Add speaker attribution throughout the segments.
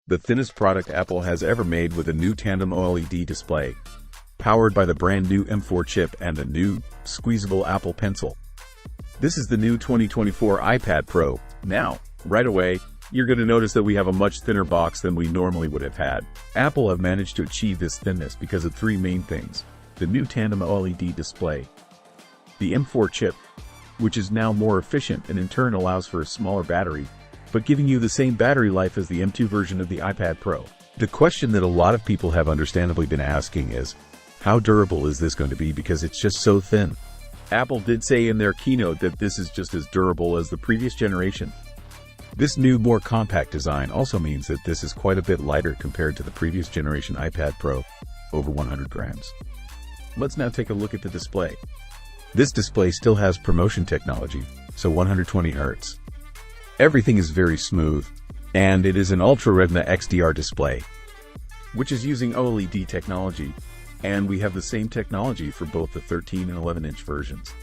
Speaker 1: the thinnest product Apple has ever made with a new tandem OLED display, powered by the brand new M4 chip and a new, squeezable Apple Pencil. This is the new 2024 iPad Pro. Now, right away, you're going to notice that we have a much thinner box than we normally would have had. Apple have managed to achieve this thinness because of three main things: the new tandem OLED display, the M4 chip, which is now more efficient and in turn allows for a smaller battery, but giving you the same battery life as the M2 version of the iPad Pro. The question that a lot of people have understandably been asking is, how durable is this going to be because it's just so thin? Apple did say in their keynote that this is just as durable as the previous generation. This new, more compact design also means that this is quite a bit lighter compared to the previous generation iPad Pro, over 100 grams. Let's now take a look at the display. This display still has ProMotion technology, so 120 Hz. Everything is very smooth, and it is an Ultra Retina XDR display, which is using OLED technology, and we have the same technology for both the 13 and 11-inch versions.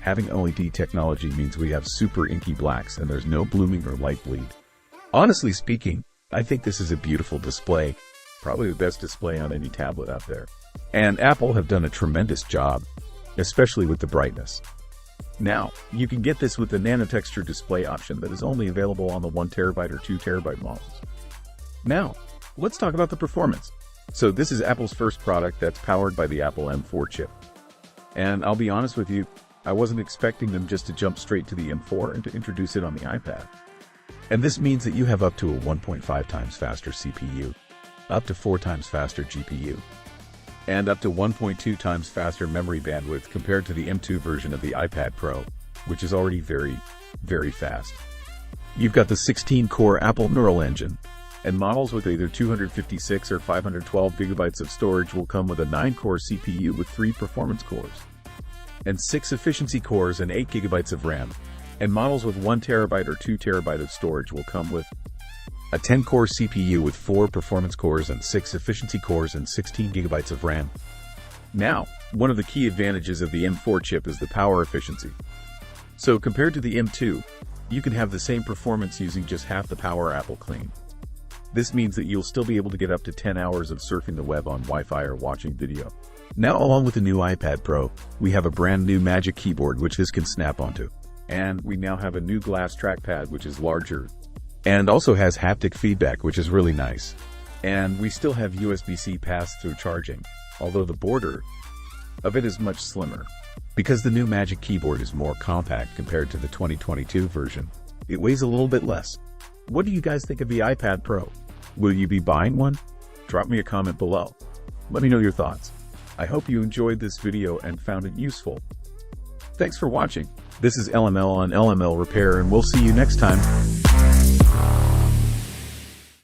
Speaker 1: Having OLED technology means we have super inky blacks and there's no blooming or light bleed. Honestly speaking, I think this is a beautiful display, probably the best display on any tablet out there. And Apple have done a tremendous job, especially with the brightness. Now, you can get this with the nanotexture display option that is only available on the 1TB or 2TB models. Now, let's talk about the performance. So this is Apple's first product that's powered by the Apple M4 chip. And I'll be honest with you, I wasn't expecting them just to jump straight to the M4 and to introduce it on the iPad. And this means that you have up to a 1.5 times faster CPU, up to 4 times faster GPU, and up to 1.2 times faster memory bandwidth compared to the M2 version of the iPad Pro, which is already very, very fast. You've got the 16-core Apple Neural Engine, and models with either 256 or 512 gigabytes of storage will come with a 9-core CPU with 3 performance cores, and 6 efficiency cores and 8 gigabytes of RAM, and models with 1 terabyte or 2 terabyte of storage will come with a 10-core CPU with 4 performance cores and 6 efficiency cores and 16 gigabytes of RAM. Now, one of the key advantages of the M4 chip is the power efficiency. So compared to the M2, you can have the same performance using just half the power Apple claimed. This means that you'll still be able to get up to 10 hours of surfing the web on Wi-Fi or watching video. Now, along with the new iPad Pro, we have a brand new Magic Keyboard which this can snap onto. And we now have a new glass trackpad which is larger and also has haptic feedback, which is really nice. And we still have USB-C pass-through charging, although the border of it is much slimmer. Because the new Magic Keyboard is more compact compared to the 2022 version, it weighs a little bit less. What do you guys think of the iPad Pro? Will you be buying one? Drop me a comment below. Let me know your thoughts. I hope you enjoyed this video and found it useful. Thanks for watching. This is LML on LML Repair, and we'll see you next time.